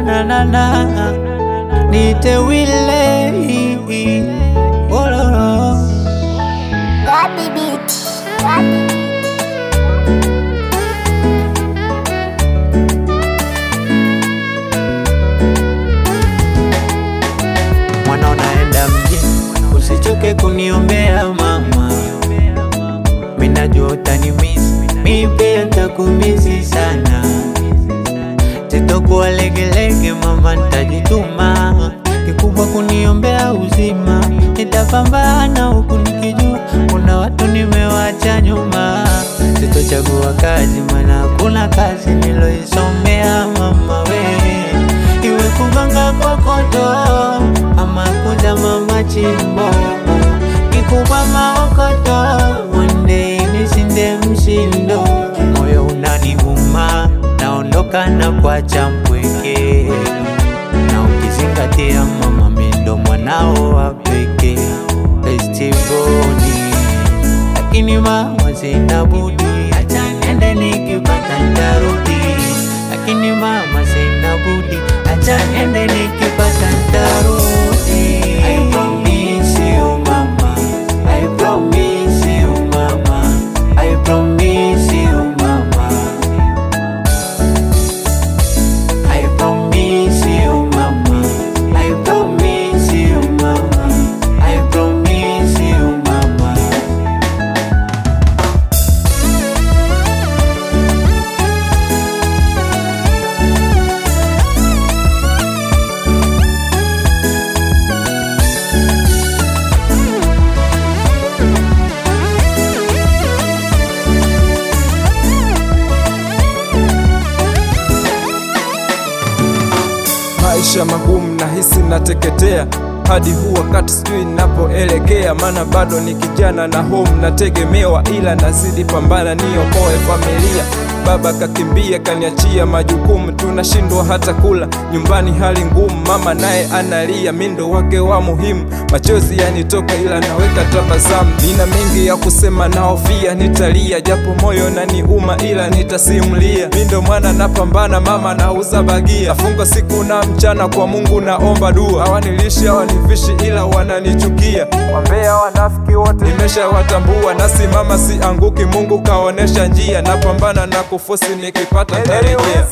na na na, nite wile ololo. Gabi beat. Mwana unaenda mjini, usichoke kuniombea mama. Mina jua utanimisi, mi pia nitakumisi sana. Sitokuwa legelege mama, nitajituma. Kikubwa kuniombea uzima, nitapambana huku nikijua kuna watu nimewacha nyuma. Sitochagua kazi maana hakuna kazi niloisomea mama we. Iwe kuganga kokoto ama kuza mama chimbo, kikubwa maokoto, one day nisinde mshindo. Moyo unaniuma, naondoka na kuacha mpweke, na ukizingatia mama mi ndo mwanao wa pekee. Festivoni, lakini mama sina budi, acha niende nikipata nitarudi. Lakini mama sina budi, acha niende nikipata nitarudi. I promise you mama, I promise you mama, I promise you mama, I promise you mama, I promise you mama, I promise you mama. Maisha magumu nahisi nateketea, hadi huu wakati sijui napoelekea. Maana bado ni kijana na home nategemewa, ila nazidi pambana niokoe familia. Baba kakimbia kaniachia majukumu, tunashindwa hata kula nyumbani, hali ngumu. Mama naye analia, mindo wake wa muhimu. Machozi yanitoka ila naweka tabasamu. Nina mengi ya kusema naofia nitalia, japo moyo naniuma ila nitasimulia. Mindo mwana napambana, mama nauza bagia, nafunga siku na mchana kwa Mungu naomba dua. Hawanilishi hawanivishi ila wananichukia, wambea wanafiki wote nimesha watambua. Nasimama sianguki, Mungu kaonesha njia, napambana na kufosi nikipata tarejea.